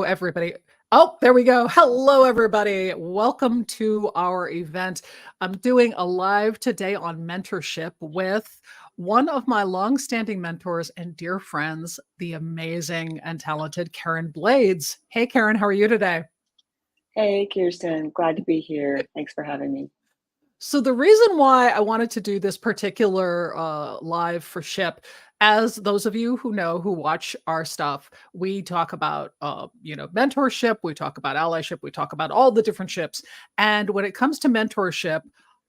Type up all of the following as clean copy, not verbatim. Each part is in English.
everybody. Oh, there we go. Hello, everybody. Welcome to our event. I'm doing a live today on mentorship with one of my longstanding mentors and dear friends, the amazing and talented Karen Blades. Hey, Karen, how are you today? Hey, Kirsten, glad to be here. Thanks for having me. So the reason why I wanted to do this particular live for Ship, as those of you who know who watch our stuff, we talk about mentorship, we talk about allyship, we talk about all the different ships. And when it comes to mentorship,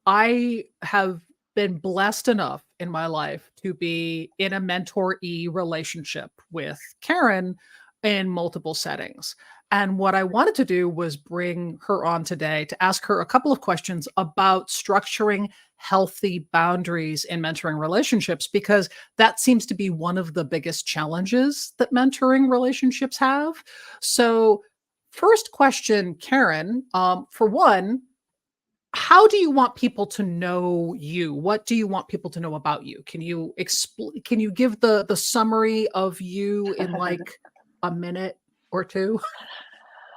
I have been blessed enough in my life to be in a mentoree relationship with Karen in multiple settings. And what I wanted to do was bring her on today to ask her a couple of questions about structuring healthy boundaries in mentoring relationships, because that seems to be one of the biggest challenges that mentoring relationships have. So, first question, Karen, for one, how do you want people to know you? What do you want people to know about you? Can you give the summary of you in like a minute or two?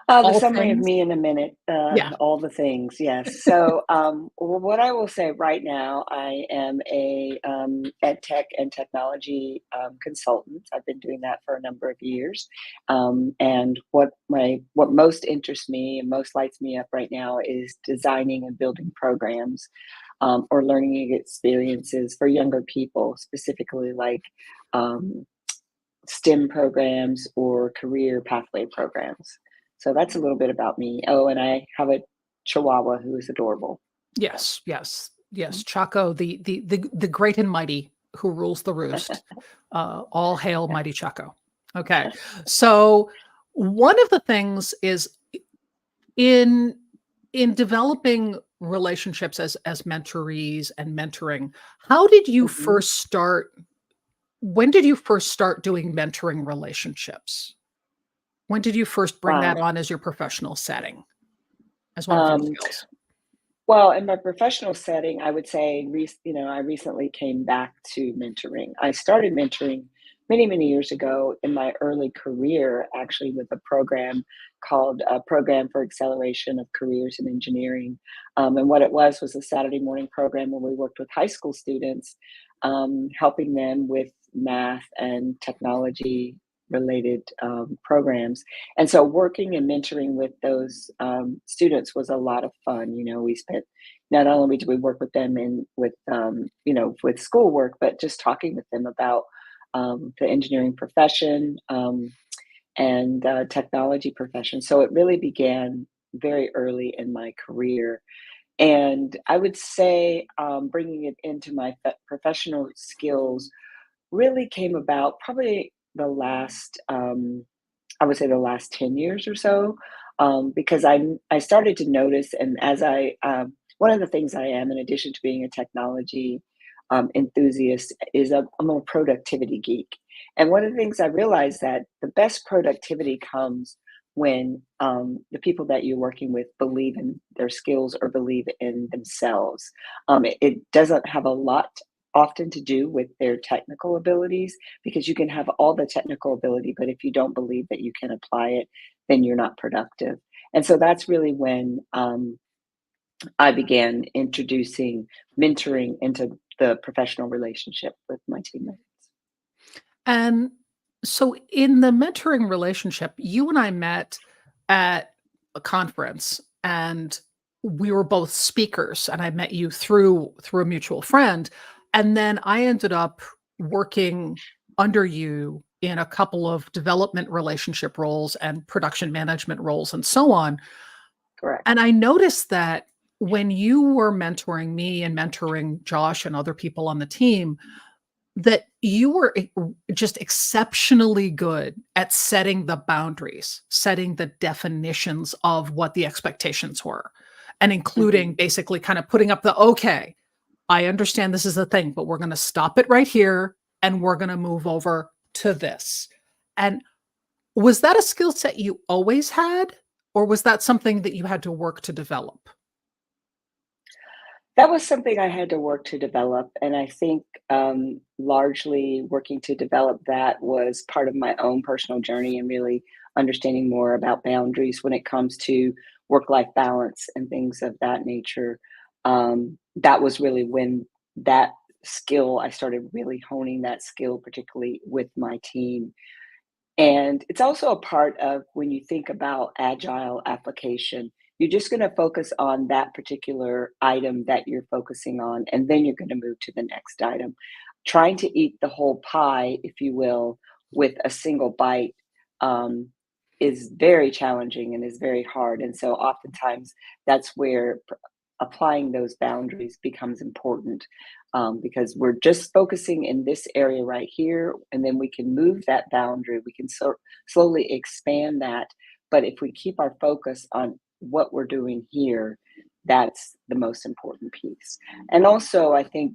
The All summary of things. me in a minute, Yeah. all the things, yes. What I will say right now, I am a ed tech and technology consultant. I've been doing that for a number of years, and what most interests me and most lights me up right now is designing and building programs or learning experiences for younger people, specifically like um, STEM programs or career pathway programs. So that's a little bit about me. Oh, and I have a Chihuahua who is adorable. So, Yes, yes, yes. Chaco, the great and mighty who rules the roost. All hail yeah. mighty Chaco. Okay. So one of the things is in in developing relationships as mentorees and mentoring, how did you Mhm. first start? When did you first start doing mentoring relationships? When did you first bring that Wow. on as your professional setting, as one of your Um, skills? well, in my professional setting, I would say, I recently came back to mentoring. I started mentoring many, many years ago in my early career, actually, with a program called Program for Acceleration of Careers in Engineering. And what it was a Saturday morning program where we worked with high school students, helping them with math and technology related programs. And so working and mentoring with those students was a lot of fun. We spent, not only did we work with them in with with schoolwork, but just talking with them about the engineering profession and technology profession. So it really began very early in my career. And I would say bringing it into my professional skills really came about probably the last I would say the last 10 years or so, because I started to notice, and as one of the things I am, in addition to being a technology enthusiast, is I'm a productivity geek. And one of the things I realized that the best productivity comes when the people that you're working with believe in their skills or believe in themselves. It doesn't have a lot often to do with their technical abilities, because you can have all the technical ability, but if you don't believe that you can apply it, then you're not productive. And so that's really when I began introducing mentoring into the professional relationship with my teammates. And so in the mentoring relationship, you and I met at a conference and we were both speakers and I met you through a mutual friend. And then I ended up working under you in a couple of development relationship roles and production management roles and so on. Correct. And I noticed that when you were mentoring me and mentoring Josh and other people on the team, that you were just exceptionally good at setting the boundaries, setting the definitions of what the expectations were, and including Hmm. basically kind of putting up the, okay, I understand this is a thing, but we're going to stop it right here and we're going to move over to this. And was that a skill set you always had, or was that something that you had to work to develop? That was something I had to work to develop, and I think largely working to develop that was part of my own personal journey and really understanding more about boundaries when it comes to work-life balance and things of that nature. That was really when that skill I started really honing that skill, particularly with my team. And it's also a part of when you think about agile application, you're just going to focus on that particular item that you're focusing on, and then you're going to move to the next item. Trying to eat the whole pie, if you will, with a single bite um, is very challenging and is very hard. And so oftentimes that's where applying those boundaries becomes important, because we're just focusing in this area right here, and then we can move that boundary. We can slowly expand that. But if we keep our focus on what we're doing here, that's the most important piece. And also, I think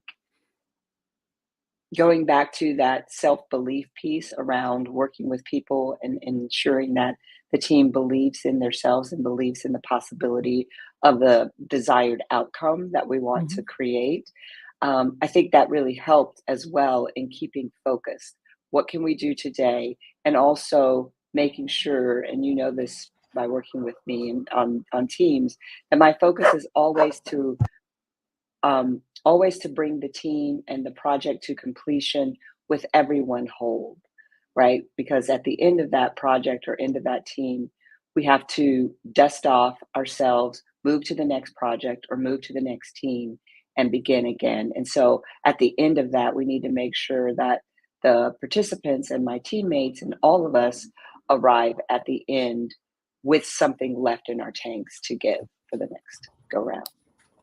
going back to that self-belief piece around working with people and ensuring that the team believes in themselves and believes in the possibility of the desired outcome that we want to Mhm. create. I think that really helped as well in keeping focused. What can we do today? And also making sure, and you know this by working with me and on teams, that my focus is always to bring the team and the project to completion with everyone whole, right? Because at the end of that project or end of that team, we have to dust off ourselves, move to the next project or move to the next team and begin again. And so at the end of that, we need to make sure that the participants and my teammates and all of us arrive at the end with something left in our tanks to give for the next go round.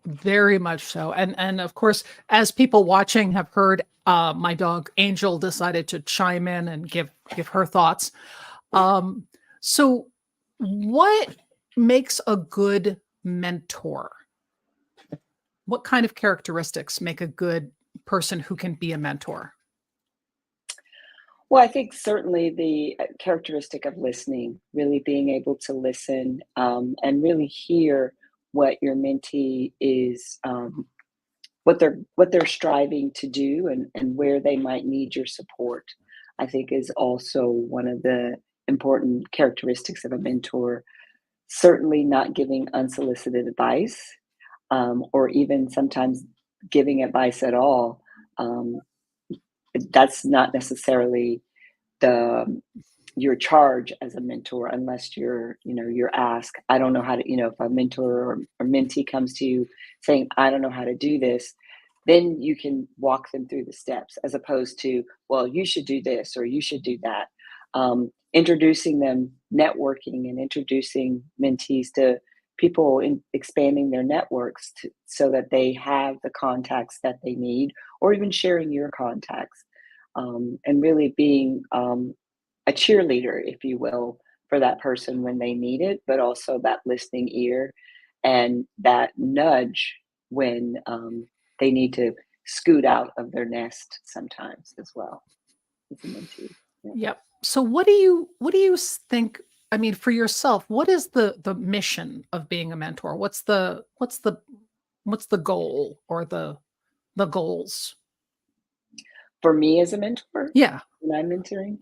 Very much so. And of course, as people watching have heard, my dog Angel decided to chime in and give her thoughts. Um, so what makes a good mentor? What kind of characteristics make a good person who can be a mentor? Well, I think certainly the characteristic of listening, really being able to listen, and really hear what your mentee is, what they're striving to do, and where they might need your support. I think is also one of the important characteristics of a mentor. Certainly, not giving unsolicited advice, or even sometimes giving advice at all. Um, that's not necessarily the your charge as a mentor unless you're asked. I don't know how to, if a mentor or mentee comes to you saying, I don't know how to do this, then you can walk them through the steps as opposed to, well, you should do this or you should do that. Introducing them, networking and introducing mentees to people in expanding their networks so that they have the contacts that they need, or even sharing your contacts, and really being a cheerleader, if you will, for that person when they need it, but also that listening ear and that nudge when they need to scoot out of their nest sometimes as well as a mentee. Yeah. Yep. So what do you think, I mean, for yourself, what is the mission of being a mentor? What's the goal or the goals? For me as a mentor, Yeah. when I'm mentoring,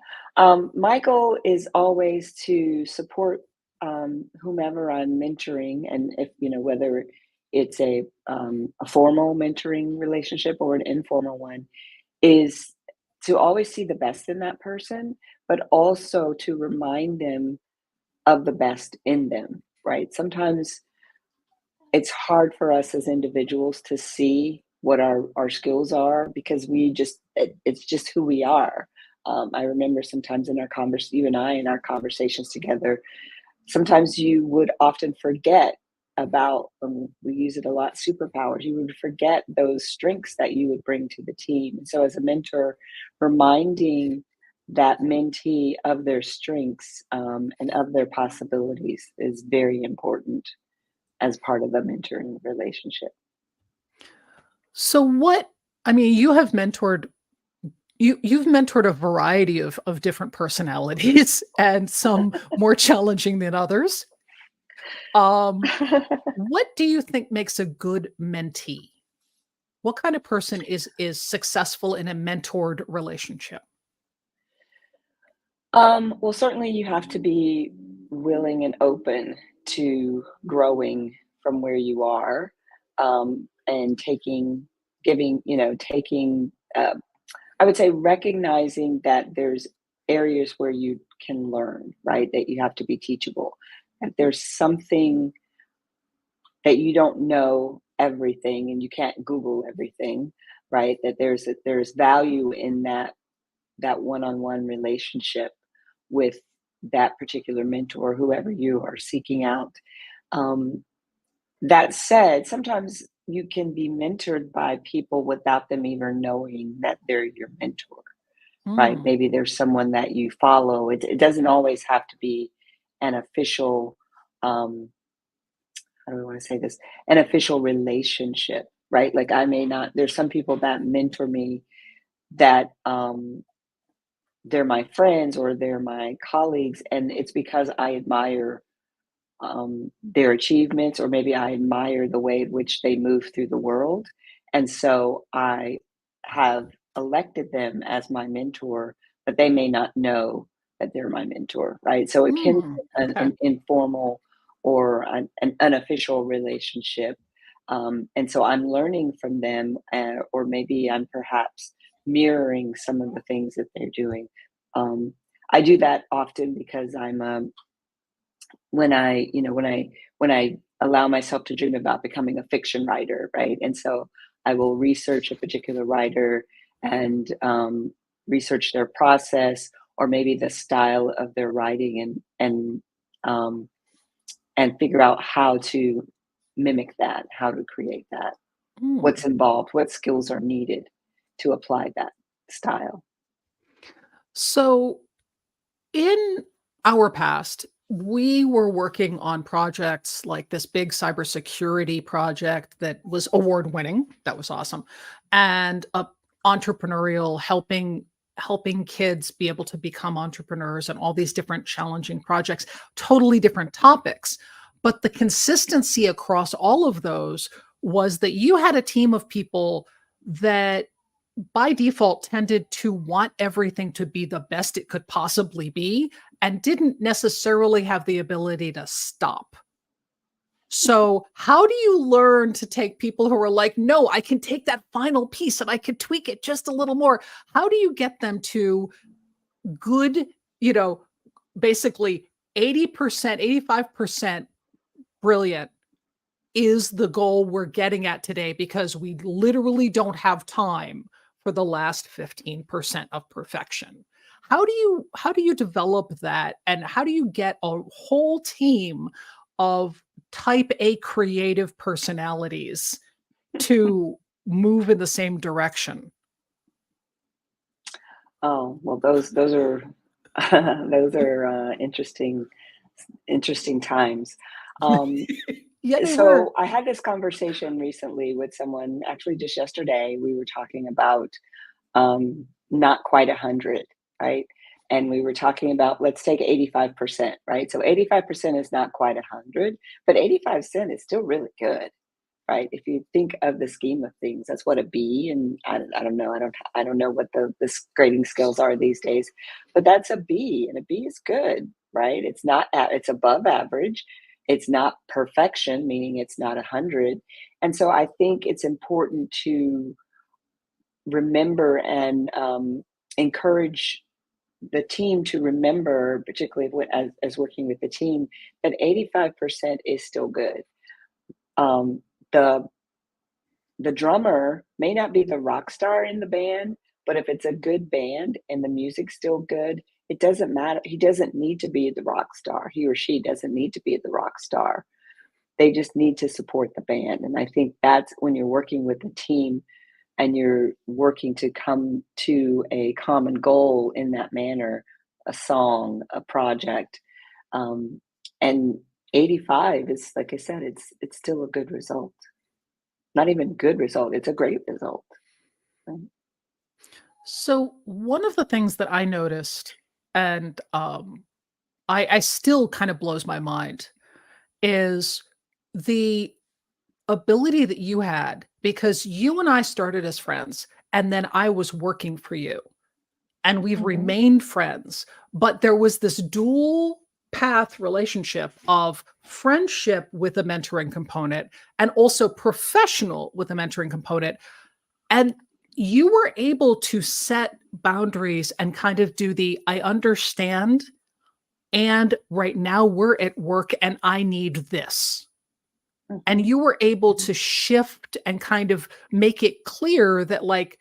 my goal is always to support whomever I'm mentoring, and if whether it's a formal mentoring relationship or an informal one, is to always see the best in that person, but also to remind them of the best in them, right? Sometimes it's hard for us as individuals to see what our skills are because it's just who we are. I remember sometimes in our you and I in our conversations together, sometimes you would often forget about, we use it a lot, superpowers. You would forget those strengths that you would bring to the team. And so as a mentor, reminding that mentee of their strengths, and of their possibilities is very important as part of the mentoring relationship. So what, I mean, you've mentored a variety of different personalities and some more challenging than others. Um, what do you think makes a good mentee? What kind of person is successful in a mentored relationship? Well, certainly you have to be willing and open to growing from where you are, and taking, I would say recognizing that there's areas where you can learn, right? That you have to be teachable. That there's something that you don't know everything and you can't Google everything, right? That there's value in that one-on-one relationship with that particular mentor, whoever you are seeking out. Um, that said, sometimes you can be mentored by people without them even knowing that they're your mentor, right? Mm, Maybe there's someone that you follow. It doesn't always have to be an official, um, how do I want to say this? An official relationship, right? Like I may not, there's some people that mentor me that they're my friends or they're my colleagues, and it's because I admire their achievements, or maybe I admire the way in which they move through the world. And so I have elected them as my mentor, but they may not know that they're my mentor, right? So it can be okay. an informal or an unofficial relationship. And so I'm learning from them, or maybe I'm perhaps mirroring some of the things that they're doing. Um, I do that often because when I allow myself to dream about becoming a fiction writer, right? And so I will research a particular writer and research their process, or maybe the style of their writing, um, and figure out how to mimic that, how to create that, what's Mm. involved, what skills are needed to apply that style. So in our past, we were working on projects like this big cybersecurity project that was award winning. That was awesome. And entrepreneurial, helping kids be able to become entrepreneurs and all these different challenging projects, totally different topics. But the consistency across all of those was that you had a team of people that by default tended to want everything to be the best it could possibly be and didn't necessarily have the ability to stop. So, how do you learn to take people who are like, no, I can take that final piece and I can tweak it just a little more? How do you get them to good, you know, basically 80%, 85% brilliant is the goal we're getting at today because we literally don't have time for the last 15% of perfection. How do you develop that and how do you get a whole team of type A creative personalities to move in the same direction? Oh, well, those are those are interesting times. Um, Yeah, they were. so I had this conversation recently with someone, actually just yesterday. We were talking about not quite 100, right? And we were talking about, let's take 85%, right? So 85% is not quite 100, but 85% is still really good, right? If you think of the scheme of things, that's what a B, and I don't know, I don't know what the grading scales are these days, but that's a B, and a B is good, right? It's not it's above average. It's not perfection, meaning it's not 100. And so I think it's important to remember and encourage the team to remember, particularly as working with the team, that 85% is still good. Um, the the drummer may not be the rock star in the band, but if it's a good band and the music's still good, it doesn't matter. He doesn't need to be the rock star. He or she doesn't need to be the rock star. They just need to support the band. And I think that's when you're working with a team and you're working to come to a common goal in that manner, a song, a project. Um, and 85 is, like I said, it's still a good result. Not even good result, it's a great result. Right. So one of the things that I noticed, and I still kind of blows my mind, is the ability that you had because you and I started as friends and then I was working for you. and we've Mhm. remained friends. But there was this dual path relationship of friendship with a mentoring component and also professional with a mentoring component. And you were able to set boundaries and kind of do the I understand. And right now we're at work and I need this. And Mhm. you were able Mhm. to shift and kind of make it clear that, like,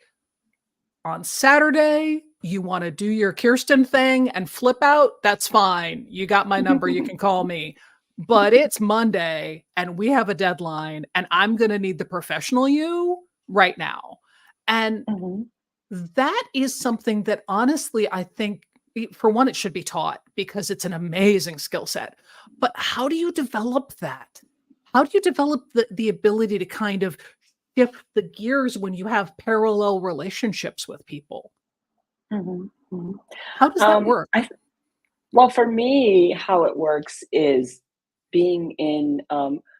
on Saturday, you wanna do your Kirsten thing and flip out, that's fine. You got my number, you can call me. But it's Monday, and we have a deadline, and I'm gonna need the professional you right now. And Mhm. that is something that honestly, I think, for one, it should be taught because it's an amazing skill set. But how do you develop that? How do you develop the ability to kind of shift the gears when you have parallel relationships with people? Mhm. Mhm. How does that work? I Well, for me, how it works is being in,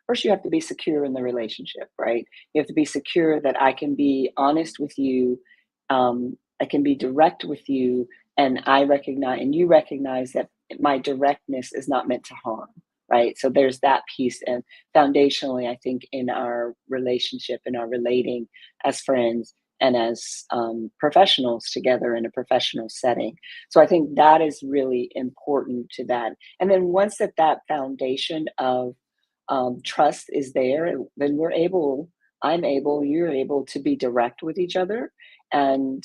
first, you have to be secure in the relationship, right? You have to be secure that I can be honest with you, I can be direct with you, and and you recognize that my directness is not meant to harm, right? So there's that piece. And foundationally, I think in our relationship, in our relating as friends and as professionals together in a professional setting. So I think that is really important to that. And then once that foundation of trust is there, then I'm able, you're able to be direct with each other and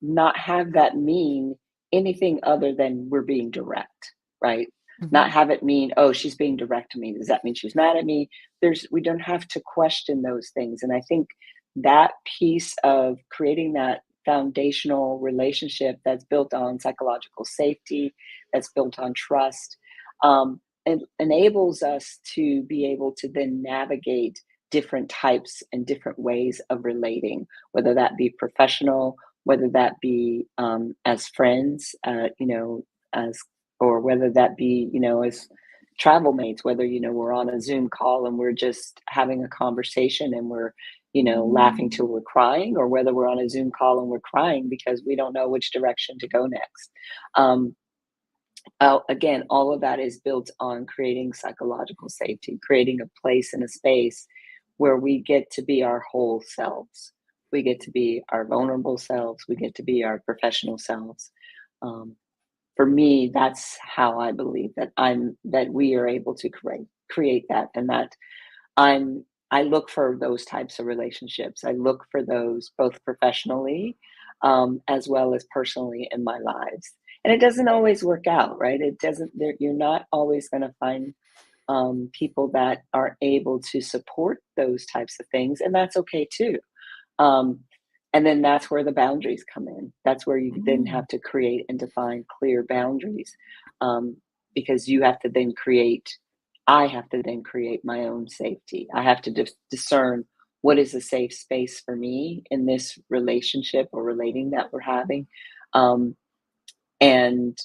not have that mean anything other than we're being direct, right? Mhm. Not have it mean, oh, she's being direct to me. Does that mean she's mad at me? We don't have to question those things. And I think that piece of creating that foundational relationship that's built on psychological safety, that's built on trust, it enables us to be able to then navigate different types and different ways of relating, whether that be professional, whether that be as friends, as or whether that be, as travel mates, whether we're on a Zoom call and we're just having a conversation and we're laughing till we're crying, or whether we're on a Zoom call and we're crying because we don't know which direction to go next. Um, Again, all of that is built on creating psychological safety, creating a place and a space where we get to be our whole selves. We get to be our vulnerable selves. We get to be our professional selves. Um, for me, that's how I believe that we are able to create that, and that I look for those types of relationships. I look for those both professionally, as well as personally in my lives. And it doesn't always work out, right? It doesn't. You're not always going to find people that are able to support those types of things, and that's okay too. Um, and then that's where the boundaries come in. That's where you then Mm. have to create and define clear boundaries, um, because I have to then create my own safety. I have to discern what is a safe space for me in this relationship or relating that we're having. Um, and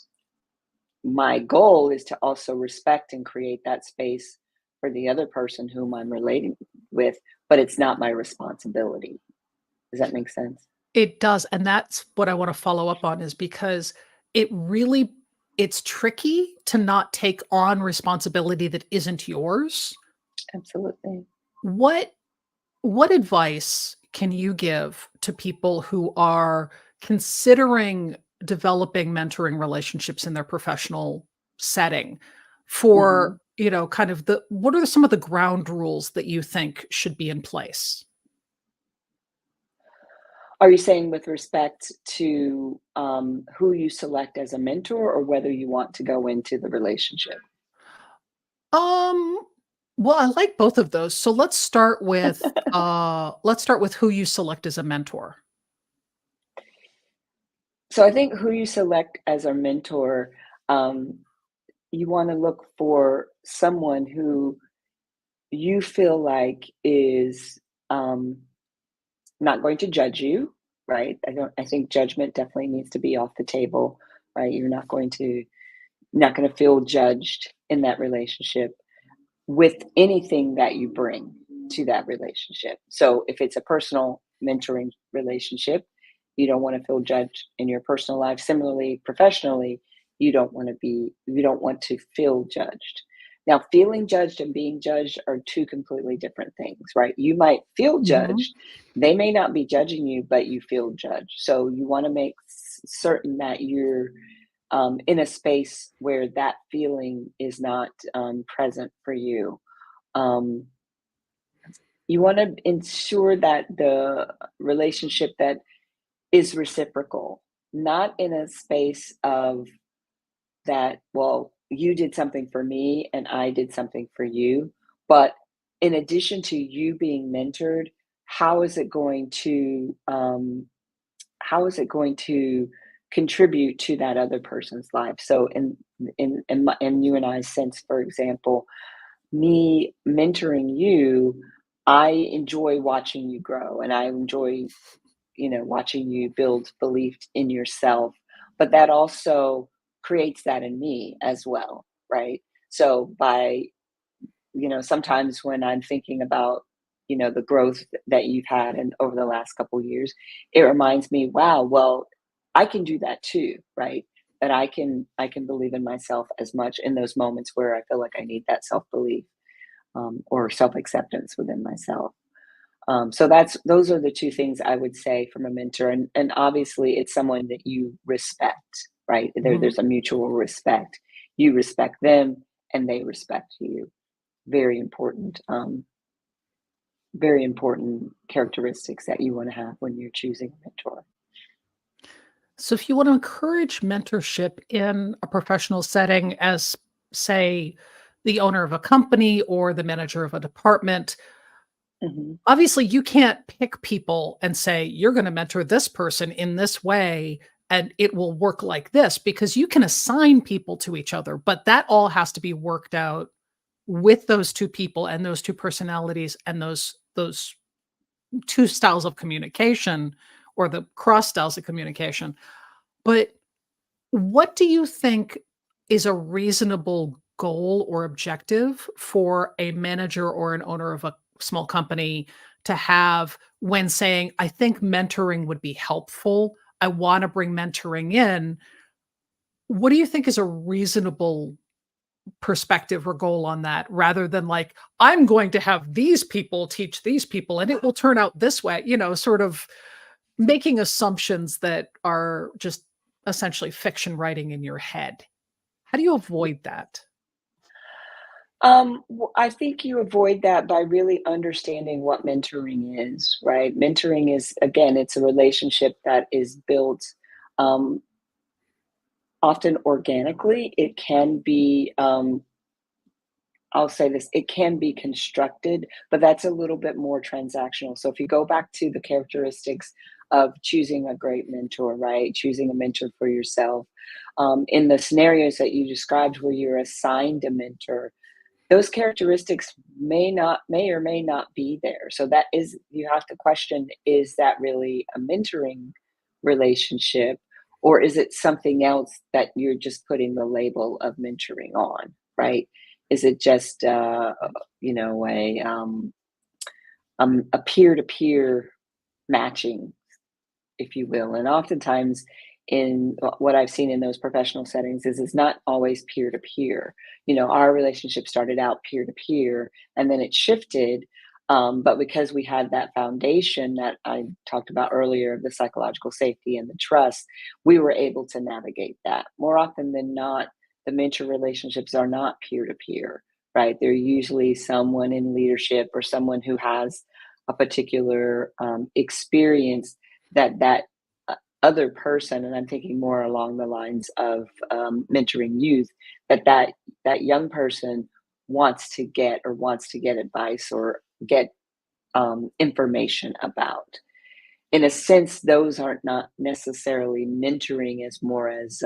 my goal is to also respect and create that space for the other person whom I'm relating with, but it's not my responsibility. Does that make sense? It does, and that's what I wanna follow up on is because it really it's tricky to not take on responsibility that isn't yours. Absolutely. What what advice can you give to people who are considering developing mentoring relationships in their professional setting for, Mhm. kind of what are some of the ground rules that you think should be in place? Are you saying with respect to, who you select as a mentor or whether you want to go into the relationship? Um, well, I like both of those. So let's start with who you select as a mentor. So I think who you select as a mentor, um, you wanna look for someone who you feel like is, um, not going to judge you, right? I think judgment definitely needs to be off the table, right? Not gonna feel judged in that relationship with anything that you bring to that relationship. So if it's a personal mentoring relationship, You don't want to feel judged in your personal life. Similarly, professionally, you don't want to feel judged. Now, feeling judged and being judged are two completely different things, right? You might feel Mhm. judged. They may not be judging you, but you feel judged. So you want to make certain that you're in a space where that feeling is not present for you. Um, you want to ensure that the relationship that is reciprocal, not in a space of that, well, you did something for me and I did something for you. But in addition to you being mentored, how is it going to how is it going to contribute to that other person's life? So in you and I's sense, for example, me mentoring you, I enjoy watching you grow and I enjoy, watching you build belief in yourself. But that also creates that in me as well, right? So by, sometimes when I'm thinking about, the growth that you've had and over the last couple years, it reminds me, wow, well, I can do that too, right? That I can believe in myself as much in those moments where I feel like I need that self-belief, or self-acceptance within myself. So those are the two things I would say from a mentor, and obviously it's someone that you respect, right? Mhm. There's a mutual respect. You respect them, and they respect you. Very important, very important characteristics that you want to have when you're choosing a mentor. So if you want to encourage mentorship in a professional setting as, say, the owner of a company or the manager of a department, Hmm. obviously you can't pick people and say, you're going to mentor this person in this way and it will work like this, because you can assign people to each other, but that all has to be worked out with those two people and those two personalities and those two styles of communication, or the cross styles of communication. But what do you think is a reasonable goal or objective for a manager or an owner of a small company to have when saying, I think mentoring would be helpful? I want to bring mentoring in. What do you think is a reasonable perspective or goal on that, rather than like, I'm going to have these people teach these people and it will turn out this way, sort of making assumptions that are just essentially fiction writing in your head? How do you avoid that? I think you avoid that by really understanding what mentoring is, right? Mentoring is, again, it's a relationship that is built, um, often organically. It can be, I'll say this, it can be constructed, but that's a little bit more transactional. So if you go back to the characteristics of choosing a great mentor, right? Choosing a mentor for yourself. In the scenarios that you described where you're assigned a mentor, those characteristics may or may not be there. So that is, you have to question, is that really a mentoring relationship, or is it something else that you're just putting the label of mentoring on, right? Is it just a peer-to-peer matching, if you will? And oftentimes, in what I've seen in those professional settings, is it's not always peer to peer. Our relationship started out peer to peer, and then it shifted. But because we had that foundation that I talked about earlier, the psychological safety and the trust, we were able to navigate that. More often than not, the mentor relationships are not peer to peer, right? They're usually someone in leadership or someone who has a particular experience that other person, and I'm thinking more along the lines of mentoring youth, that young person wants to get advice or get information about. In a sense, those aren't not necessarily mentoring, as more as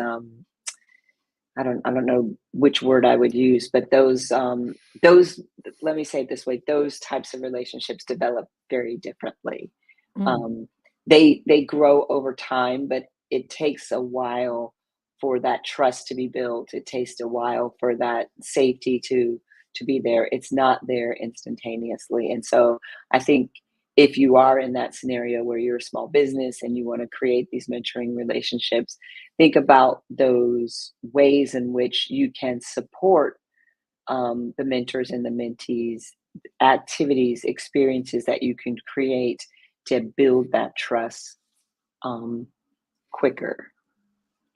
I don't know which word I would use, but those, let me say it this way, those types of relationships develop very differently. Mm. um, they grow over time, but it takes a while for that trust to be built. It takes a while for that safety to be there. It's not there instantaneously, and so I think if you are in that scenario where you're a small business and you want to create these mentoring relationships, think about those ways in which you can support the mentors and the mentees, activities, experiences that you can create to build that trust um, quicker,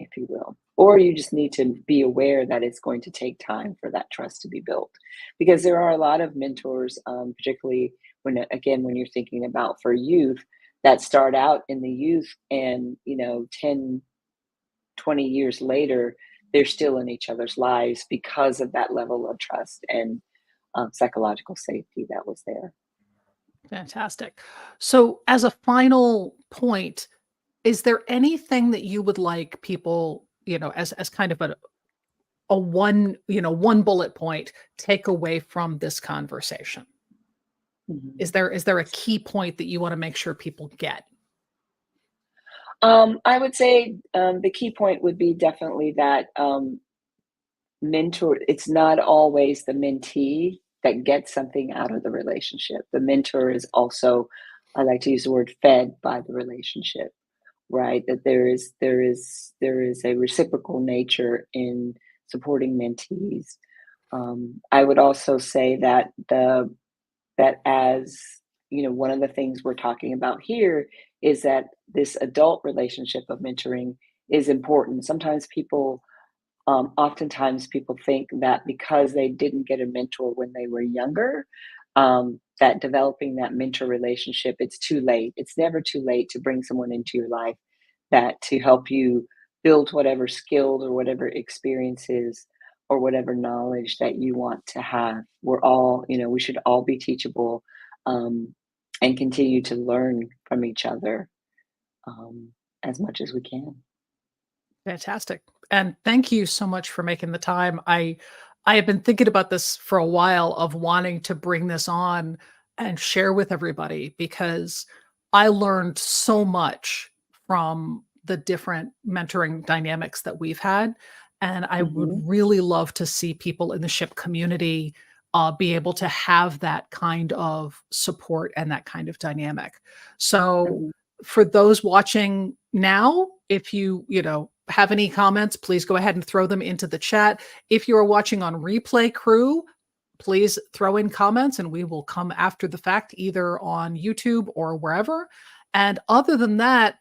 if you will. Or you just need to be aware that it's going to take time for that trust to be built. Because there are a lot of mentors, particularly when, again, when you're thinking about for youth, that start out in the youth and, 10, 20 years later, they're still in each other's lives because of that level of trust and psychological safety that was there. Fantastic. So, as a final point, is there anything that you would like people, as kind of a one bullet point take away from this conversation? Mhm. Is there a key point that you want to make sure people get? I would say the key point would be definitely that it's not always the mentee that gets something out of the relationship. The mentor is also, I like to use the word fed by the relationship, right? That there is a reciprocal nature in supporting mentees. I would also say that as one of the things we're talking about here is that this adult relationship of mentoring is important. Oftentimes people think that because they didn't get a mentor when they were younger, that developing that mentor relationship, it's too late. It's never too late to bring someone into your life that to help you build whatever skills or whatever experiences or whatever knowledge that you want to have. We should all be teachable, um, and continue to learn from each other um, as much as we can. Fantastic. And thank you so much for making the time. I have been thinking about this for a while of wanting to bring this on and share with everybody because I learned so much from the different mentoring dynamics that we've had. And I would Hmm. really love to see people in the ship community be able to have that kind of support and that kind of dynamic. So Hmm. for those watching now, if have any comments, please go ahead and throw them into the chat. If you are watching on replay crew, please throw in comments and we will come after the fact either on YouTube or wherever. And other than that,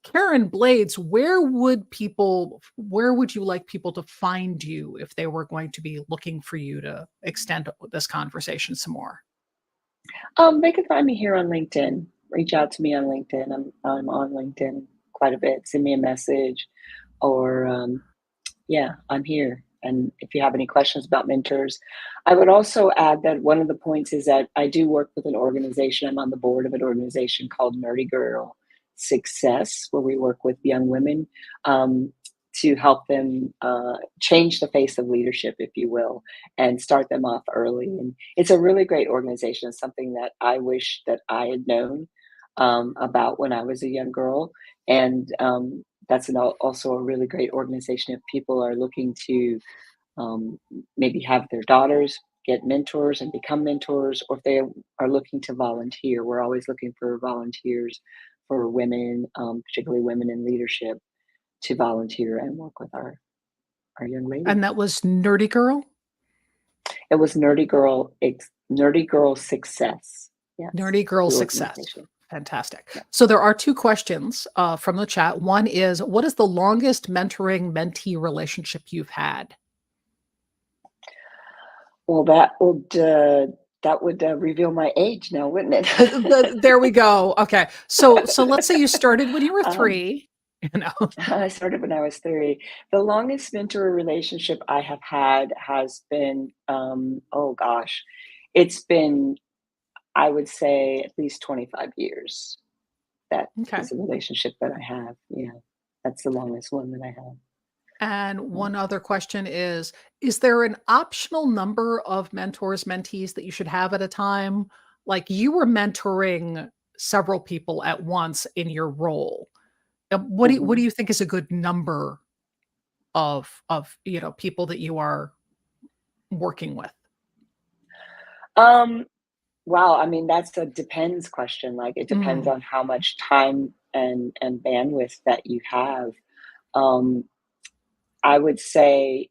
Karen Blades, where would you like people to find you if they were going to be looking for you to extend this conversation some more? They can find me here on LinkedIn. Reach out to me on LinkedIn. I'm on LinkedIn quite a bit. Send me a message, or yeah, I'm here. And if you have any questions about mentors, I would also add that one of the points is that I do work with an organization. I'm on the board of an organization called Nerdy Girl Success, where we work with young women um, to help them change the face of leadership, if you will, and start them off early. And it's a really great organization. It's something that I wish that I had known about when I was a young girl. And that's also a really great organization if people are looking to um, maybe have their daughters get mentors and become mentors, or if they are looking to volunteer. We're always looking for volunteers for women, particularly women in leadership, to volunteer and work with our young ladies. And that was Nerdy Girl? It was Nerdy Girl Success. Yes, Nerdy Girl the Success. organization. Fantastic. Yeah. So there are two questions from the chat. One is, what is the longest mentoring mentee relationship you've had? Well, that would reveal my age now, wouldn't it? There we go. Okay. So let's say you started when you were um, 3, you know. I started when I was 30. The longest mentor relationship I have had has been, oh gosh, it's been, I would say, at least 25 years. That Okay. is a relationship that I have. Yeah, that's the longest one that I have. And Yeah. one other question is there an optional number of mentors, mentees that you should have at a time? Like you were mentoring several people at once in your role. What do Mhm. you think is a good number of people that you are working with? Um, Wow, I mean, that's a depends question. Like, it depends Mm, on how much time and bandwidth that you have. Um, I would say,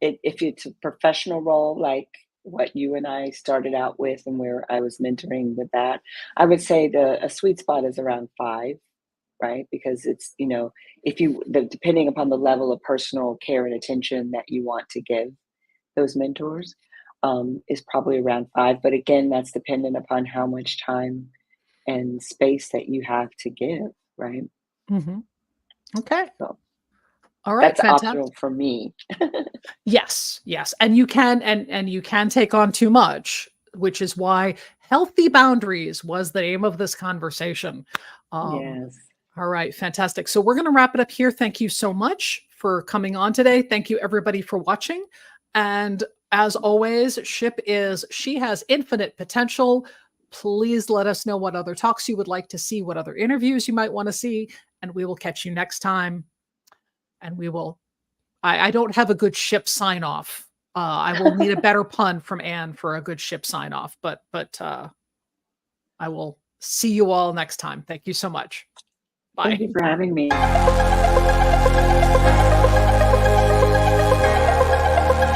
if it's a professional role, like what you and I started out with, and where I was mentoring with that, I would say a sweet spot is around 5, right? Because it's, if depending upon the level of personal care and attention that you want to give those mentors, is probably around 5. But again, that's dependent upon how much time and space that you have to give, right? mhm. Okay. So All right. that's Fantastic. optional for me. Yes, yes, and you can and you can take on too much, which is why healthy boundaries was the name of this conversation. Um, Yes. all right, fantastic. So we're going to wrap it up here. Thank you so much for coming on today. Thank you everybody for watching. And as always, she has infinite potential. Please let us know what other talks you would like to see, what other interviews you might want to see, and we will catch you next time. And we will I don't have a good ship sign off. I will need a better pun from Anne for a good ship sign off, but I will see you all next time. Thank you so much. Thank Bye. you for having me.